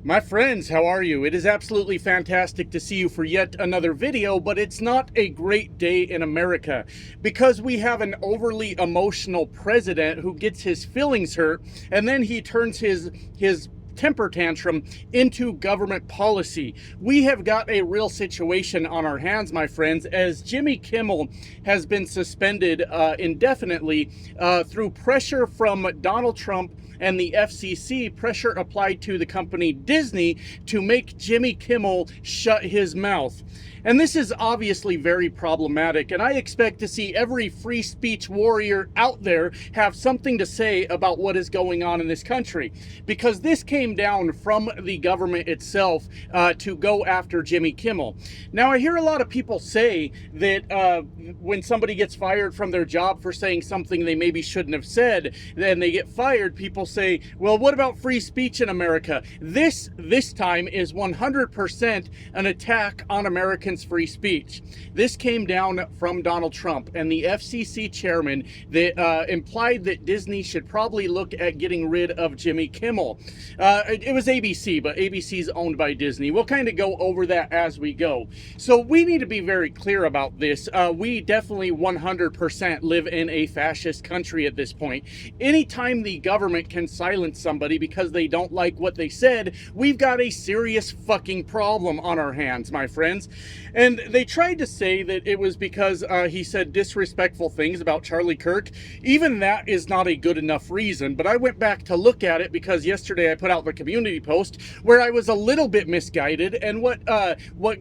My friends, how are you? It is absolutely fantastic to see you for yet another video, but it's not a great day in America because we have an overly emotional president who gets his feelings hurt and then he turns his temper tantrum into government policy. We have got a real situation on our hands, my friends, as Jimmy Kimmel has been suspended indefinitely through pressure from Donald Trump and the FCC, pressure applied to the company Disney to make Jimmy Kimmel shut his mouth. And this is obviously very problematic, and I expect to see every free speech warrior out there have something to say about what is going on in this country, because this came down from the government itself to go after Jimmy Kimmel. Now, I hear a lot of people say that when somebody gets fired from their job for saying something they maybe shouldn't have said, then they get fired. People say, well, what about free speech in America? This time is 100% an attack on Americans' free speech. This came down from Donald Trump and the FCC chairman that implied that Disney should probably look at getting rid of Jimmy Kimmel. It was ABC, but ABC's owned by Disney. We'll kind of go over that as we go. So we need to be very clear about this. We definitely 100% live in a fascist country at this point. Anytime the government can silence somebody because they don't like what they said, we've got a serious fucking problem on our hands, my friends. And they tried to say that it was because he said disrespectful things about Charlie Kirk. Even that is not a good enough reason, but I went back to look at it because yesterday I put out the community post where I was a little bit misguided, and what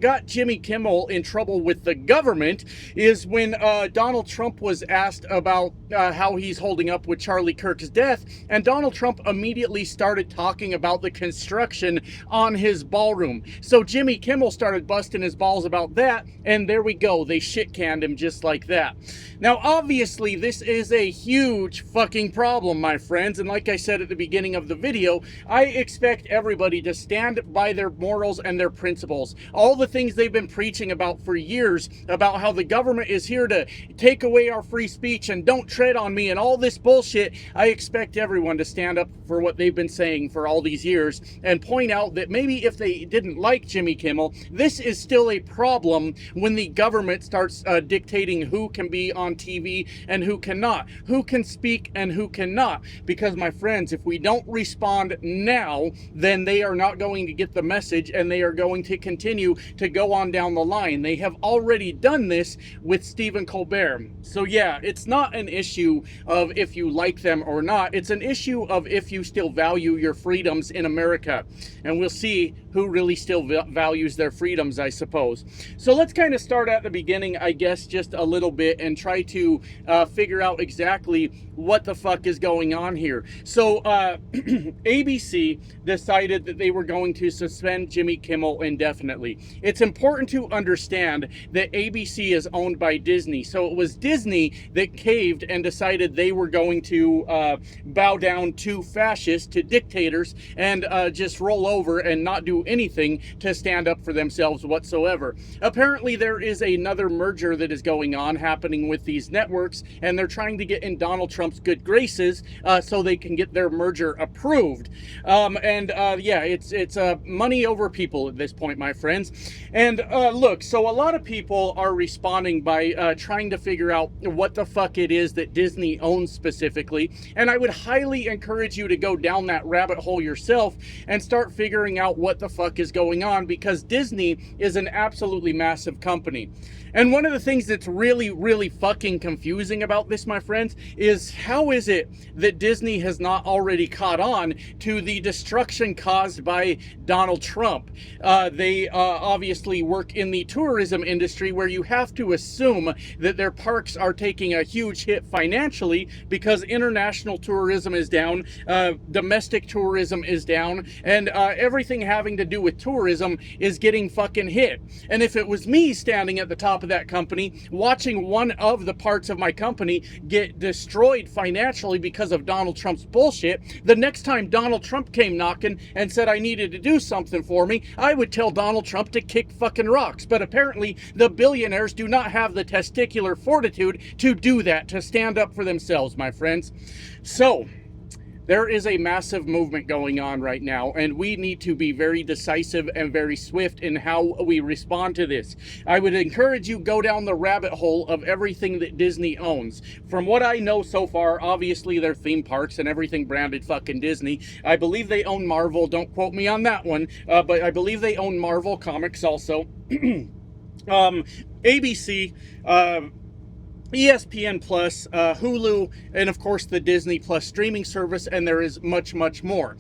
got Jimmy Kimmel in trouble with the government is when Donald Trump was asked about how he's holding up with Charlie Kirk's death, and Donald Trump immediately started talking about the construction on his ballroom. So Jimmy Kimmel started busting his balls about that, and there we go, they shit-canned him just like that. Now, obviously, this is a huge fucking problem, my friends, and like I said at the beginning of the video, I expect everybody to stand by their morals and their principles. All the things they've been preaching about for years, about how the government is here to take away our free speech and don't tread on me and all this bullshit, I expect everyone to stand up for what they've been saying for all these years and point out that maybe if they didn't like Jimmy Kimmel, this is still a problem when the government starts dictating who can be on TV and who cannot, who can speak and who cannot. Because, my friends, if we don't respond now, then they are not going to get the message and they are going to continue to go on down the line. They have already done this with Stephen Colbert. So yeah, it's not an issue of if you like them or not. It's an issue of if you still value your freedoms in America. And we'll see who really still values their freedoms, I suppose. So let's kind of start at the beginning, I guess, just a little bit and try to figure out exactly what the fuck is going on here. So ABC decided that they were going to suspend Jimmy Kimmel indefinitely. It's important to understand that ABC is owned by Disney. So it was Disney that caved and decided they were going to bow down to fascists, to dictators, and just roll over and not do anything to stand up for themselves whatsoever. Apparently there is another merger that is going on happening with these networks, and they're trying to get in Donald Trump's good graces so they can get their merger approved. Yeah, it's money over people at this point, my friends. And look, so a lot of people are responding by trying to figure out what the fuck it is that Disney owns specifically, and I would highly encourage you to go down that rabbit hole yourself and start figuring out what the fuck is going on, because Disney is an absolutely massive company. And one of the things that's really, really fucking confusing about this, my friends, is how is it that Disney has not already caught on to the destruction caused by Donald Trump? They obviously work in the tourism industry, where you have to assume that their parks are taking a huge hit financially because international tourism is down, domestic tourism is down, and everything having to do with tourism is getting fucking hit. And if it was me standing at the top of that company, watching one of the parts of my company get destroyed financially because of Donald Trump's bullshit, the next time Donald Trump came knocking and said I needed to do something for me, I would tell Donald Trump to kick fucking rocks. But apparently the billionaires do not have the testicular fortitude to do that, to stand up for themselves, my friends. So There is a massive movement going on right now, and we need to be very decisive and very swift in how we respond to this. I would encourage you go down the rabbit hole of everything that Disney owns. From what I know so far, obviously their theme parks and everything branded fucking Disney. I believe they own Marvel. Don't quote me on that one, but I believe they own Marvel Comics also. ABC, ESPN Plus, Hulu, and of course the Disney Plus streaming service, and there is much, much more.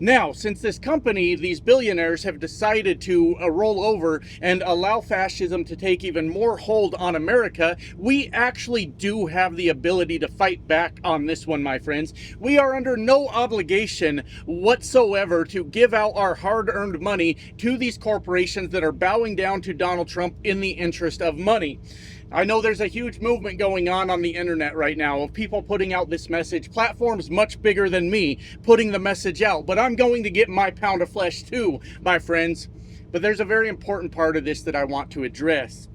Now, since this company, these billionaires, have decided to roll over and allow fascism to take even more hold on America, we actually do have the ability to fight back on this one, my friends. We are under no obligation whatsoever to give out our hard-earned money to these corporations that are bowing down to Donald Trump in the interest of money. I know there's a huge movement going on the internet right now of people putting out this message. Platforms much bigger than me putting the message out, but I'm going to get my pound of flesh too, my friends. But there's a very important part of this that I want to address.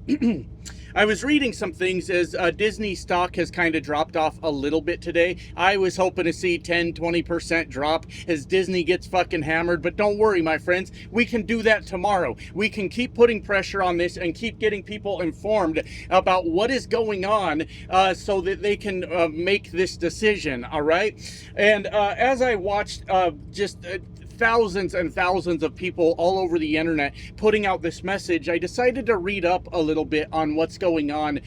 I was reading some things as Disney stock has kind of dropped off a little bit today. I was hoping to see 10-20% drop as Disney gets fucking hammered, but don't worry, my friends, we can do that tomorrow. We can keep putting pressure on this and keep getting people informed about what is going on so that they can make this decision, all right? And as I watched thousands and thousands of people all over the internet putting out this message, I decided to read up a little bit on what's going on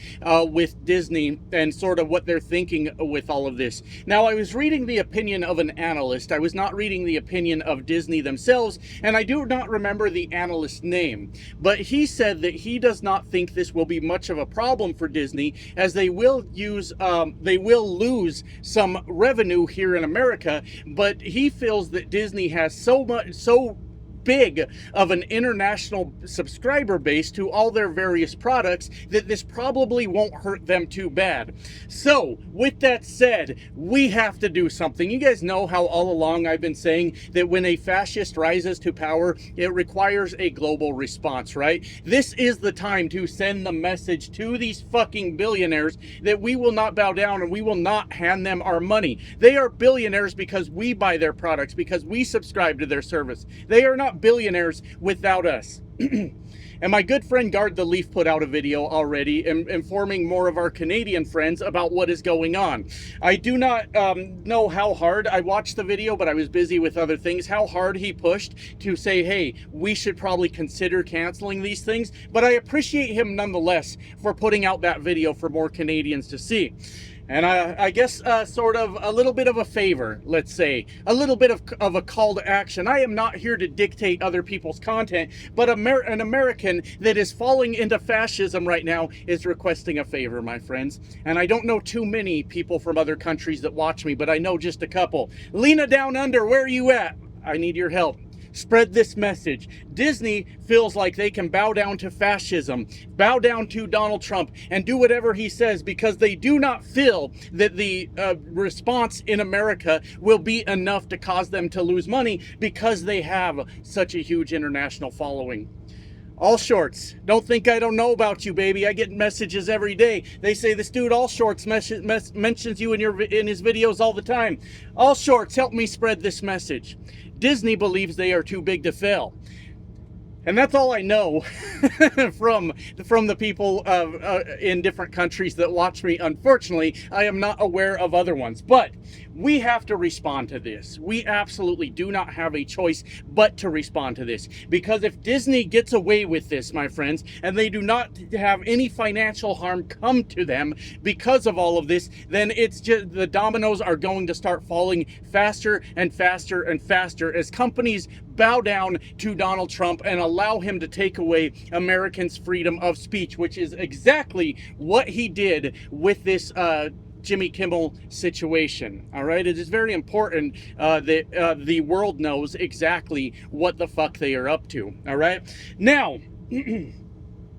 with Disney and sort of what they're thinking with all of this. Now, I was reading the opinion of an analyst. I was not reading the opinion of Disney themselves, and I do not remember the analyst's name, but he said that he does not think this will be much of a problem for Disney, as they will lose some revenue here in America, but he feels that Disney has so big of an international subscriber base to all their various products that this probably won't hurt them too bad. So, with that said, we have to do something. You guys know how all along I've been saying that when a fascist rises to power, it requires a global response, right? This is the time to send the message to these fucking billionaires that we will not bow down and we will not hand them our money. They are billionaires because we buy their products, because we subscribe to their service. They are not billionaires without us. And my good friend Guard the Leaf put out a video already informing more of our Canadian friends about what is going on. I do not know how hard, I watched the video, but I was busy with other things, how hard he pushed to say, hey, we should probably consider canceling these things. But I appreciate him nonetheless for putting out that video for more Canadians to see. And I guess sort of a little bit of a favor, let's say, a little bit of a call to action. I am not here to dictate other people's content, but an American that is falling into fascism right now is requesting a favor, my friends. And I don't know too many people from other countries that watch me, but I know just a couple. Lena Down Under, where are you at? I need your help. Spread this message. Disney feels like they can bow down to fascism, bow down to Donald Trump, and do whatever he says because they do not feel that the response in America will be enough to cause them to lose money because they have such a huge international following. All Shorts, don't think I don't know about you, baby. I get messages every day. They say this dude All Shorts mentions you in his videos all the time. All Shorts, help me spread this message. Disney believes they are too big to fail. And that's all I know from the people in different countries that watch me. Unfortunately, I am not aware of other ones. But we have to respond to this. We absolutely do not have a choice but to respond to this. Because if Disney gets away with this, my friends, and they do not have any financial harm come to them because of all of this, then it's just the dominoes are going to start falling faster and faster and faster as companies bow down to Donald Trump and allow him to take away Americans' freedom of speech, which is exactly what he did with this Jimmy Kimmel situation. All right, it is very important that the world knows exactly what the fuck they are up to. All right, now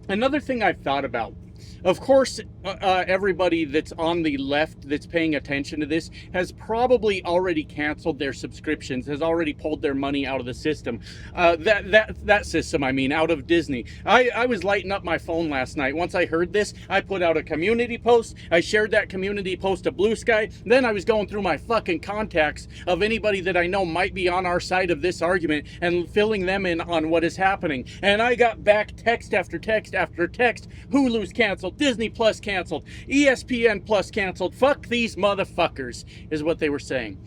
another thing I've thought about Of course, everybody that's on the left that's paying attention to this has probably already canceled their subscriptions, has already pulled their money out of the system. That system, I mean, out of Disney. I was lighting up my phone last night. Once I heard this, I put out a community post. I shared that community post to Blue Sky. Then I was going through my fucking contacts of anybody that I know might be on our side of this argument and filling them in on what is happening. And I got back text after text after text. Hulu's canceled. Disney Plus canceled, ESPN Plus canceled. Fuck these motherfuckers is what they were saying.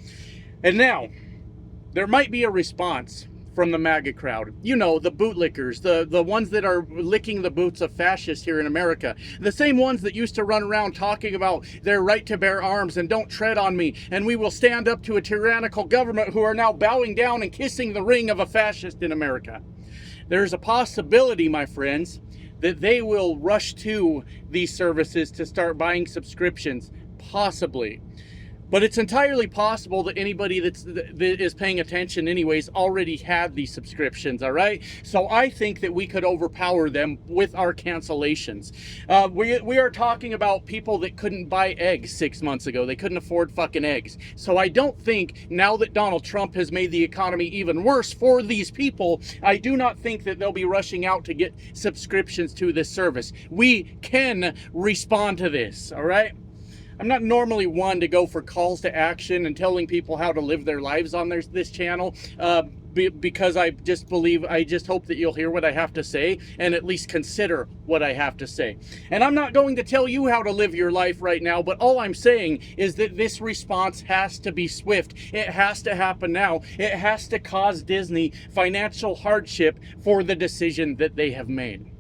And now there might be a response from the MAGA crowd. You know, the bootlickers, the ones that are licking the boots of fascists here in America. The same ones that used to run around talking about their right to bear arms and don't tread on me, and we will stand up to a tyrannical government, who are now bowing down and kissing the ring of a fascist in America. There's a possibility, my friends, that they will rush to these services to start buying subscriptions, possibly. But it's entirely possible that anybody that is paying attention anyways already had these subscriptions, all right? So I think that we could overpower them with our cancellations. We are talking about people that couldn't buy eggs 6 months ago. They couldn't afford fucking eggs. So I don't think, now that Donald Trump has made the economy even worse for these people, I do not think that they'll be rushing out to get subscriptions to this service. We can respond to this, all right? I'm not normally one to go for calls to action and telling people how to live their lives on this channel, because I just hope that you'll hear what I have to say and at least consider what I have to say. And I'm not going to tell you how to live your life right now, but all I'm saying is that this response has to be swift. It has to happen now. It has to cause Disney financial hardship for the decision that they have made.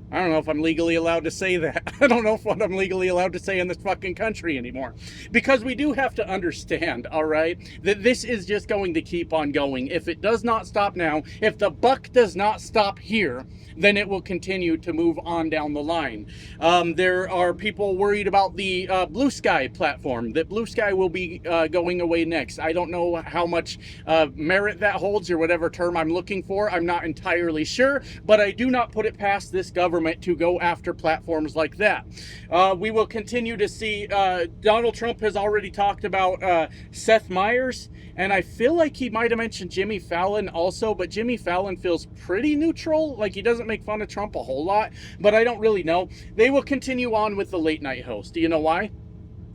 I don't know if I'm legally allowed to say that. I don't know what I'm legally allowed to say in this fucking country anymore. Because we do have to understand, all right, that this is just going to keep on going. If it does not stop now, if the buck does not stop here, then it will continue to move on down the line. There are people worried about the Blue Sky platform, that Blue Sky will be going away next. I don't know how much merit that holds, or whatever term I'm looking for. I'm not entirely sure, but I do not put it past this government to go after platforms like that. We will continue to see, Donald Trump has already talked about Seth Meyers, and I feel like he might have mentioned Jimmy Fallon also, but Jimmy Fallon feels pretty neutral. Like, he doesn't make fun of Trump a whole lot, but I don't really know. They will continue on with the late night host. Do you know why?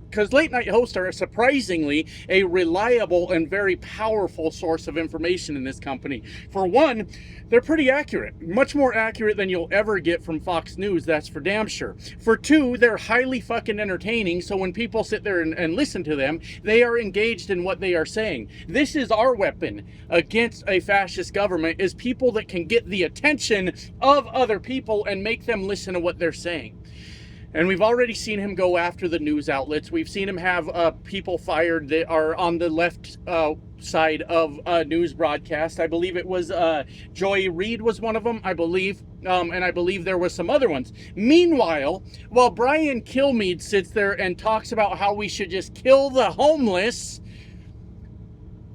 Because late night hosts are surprisingly a reliable and very powerful source of information in this company. For one, they're pretty accurate, much more accurate than you'll ever get from Fox News, that's for damn sure. For two, they're highly fucking entertaining, so when people sit there and listen to them, they are engaged in what they are saying. This is our weapon against a fascist government, is people that can get the attention of other people and make them listen to what they're saying. And we've already seen him go after the news outlets. We've seen him have people fired that are on the left side of news broadcast. I believe it was Joy Reid was one of them, I believe. And I believe there were some other ones. Meanwhile, while Brian Kilmeade sits there and talks about how we should just kill the homeless,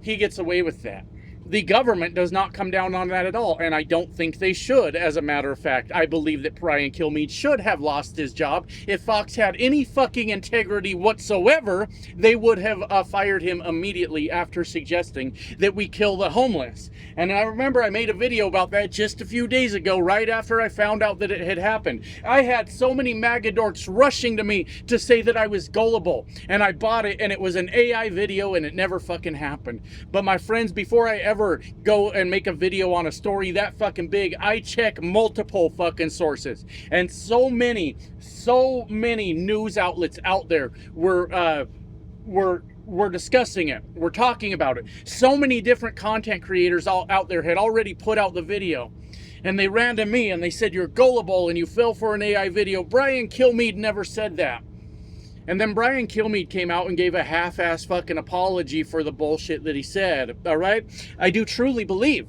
he gets away with that. The government does not come down on that at all, and I don't think they should, as a matter of fact. I believe that Brian Kilmeade should have lost his job. If Fox had any fucking integrity whatsoever, they would have fired him immediately after suggesting that we kill the homeless. And I remember I made a video about that just a few days ago, right after I found out that it had happened. I had so many MAGA dorks rushing to me to say that I was gullible, and I bought it, and it was an AI video, and it never fucking happened. But my friends, before I ever go and make a video on a story that fucking big, I check multiple fucking sources, and so many news outlets out there were discussing it. We're talking about it. So many different content creators all out there had already put out the video, and they ran to me and they said, "You're gullible and you fell for an AI video." Brian Kilmeade never said that. And then Brian Kilmeade came out and gave a half-ass fucking apology for the bullshit that he said, all right? I do truly believe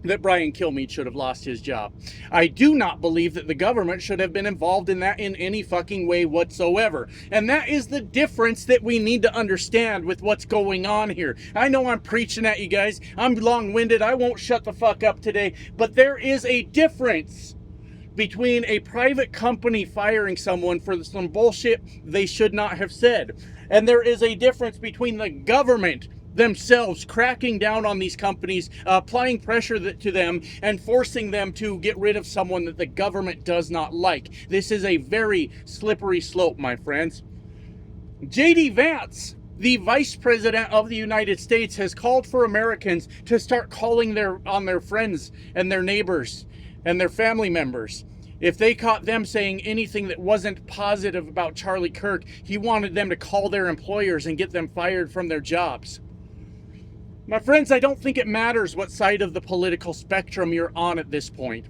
that Brian Kilmeade should have lost his job. I do not believe that the government should have been involved in that in any fucking way whatsoever. And that is the difference that we need to understand with what's going on here. I know I'm preaching at you guys. I'm long-winded. I won't shut the fuck up today. But there is a difference between a private company firing someone for some bullshit they should not have said. And there is a difference between the government themselves cracking down on these companies, applying pressure to them, and forcing them to get rid of someone that the government does not like. This is a very slippery slope, my friends. J.D. Vance, the Vice President of the United States, has called for Americans to start calling on their friends and their neighbors and their family members. If they caught them saying anything that wasn't positive about Charlie Kirk, he wanted them to call their employers and get them fired from their jobs. My friends, I don't think it matters what side of the political spectrum you're on at this point.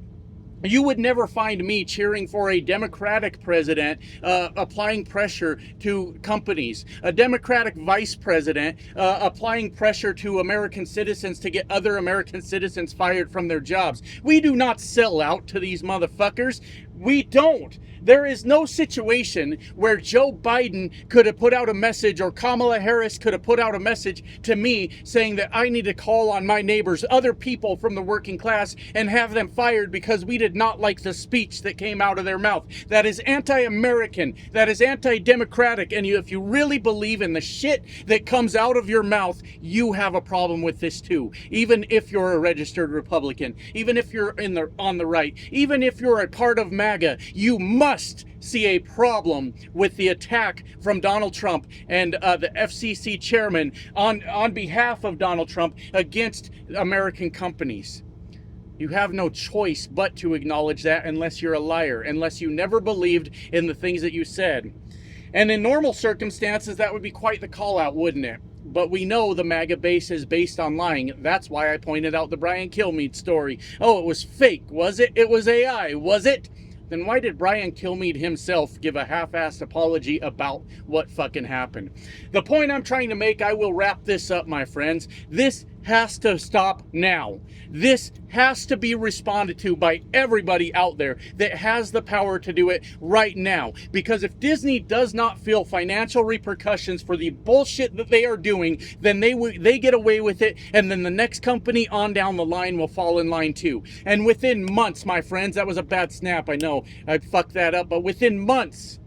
You would never find me cheering for a Democratic president applying pressure to companies, a Democratic vice president applying pressure to American citizens to get other American citizens fired from their jobs. We do not sell out to these motherfuckers. We don't. There is no situation where Joe Biden could have put out a message, or Kamala Harris could have put out a message to me saying that I need to call on my neighbors, other people from the working class, and have them fired because we did not like the speech that came out of their mouth. That is anti-American. That is anti-democratic. And if you really believe in the shit that comes out of your mouth, you have a problem with this too. Even if you're a registered Republican, even if you're on the right, even if you're a part of MAGA, you must see a problem with the attack from Donald Trump and the FCC chairman on behalf of Donald Trump against American companies. You have no choice but to acknowledge that, unless you're a liar, unless you never believed in the things that you said. And in normal circumstances, that would be quite the call out, wouldn't it? But we know the MAGA base is based on lying. That's why I pointed out the Brian Kilmeade story. Oh, it was fake, was it? It was AI, was it? Then why did Brian Kilmeade himself give a half-assed apology about what fucking happened? The point I'm trying to make, I will wrap this up, my friends. This has to stop now. This has to be responded to by everybody out there that has the power to do it right now. Because if Disney does not feel financial repercussions for the bullshit that they are doing, then they get away with it, and then the next company on down the line will fall in line too. And within months, my friends, that was a bad snap, I know, I fucked that up, but within months,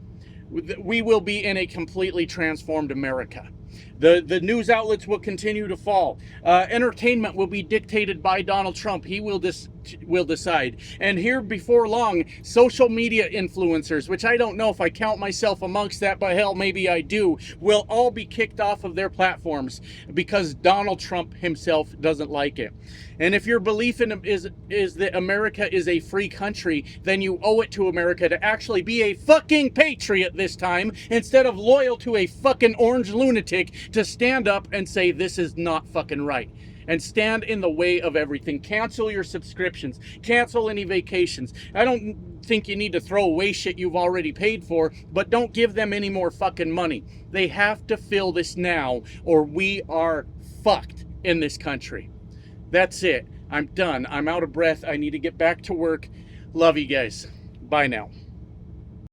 we will be in a completely transformed America. The news outlets will continue to fall. Entertainment will be dictated by Donald Trump. He will decide. And here before long, social media influencers, which I don't know if I count myself amongst that, but hell, maybe I do, will all be kicked off of their platforms because Donald Trump himself doesn't like it. And if your belief in is that America is a free country, then you owe it to America to actually be a fucking patriot this time, instead of loyal to a fucking orange lunatic to stand up and say this is not fucking right. And stand in the way of everything. Cancel your subscriptions. Cancel any vacations. I don't think you need to throw away shit you've already paid for, but don't give them any more fucking money. They have to fill this now, or we are fucked in this country. That's it. I'm done. I'm out of breath. I need to get back to work. Love you guys. Bye now.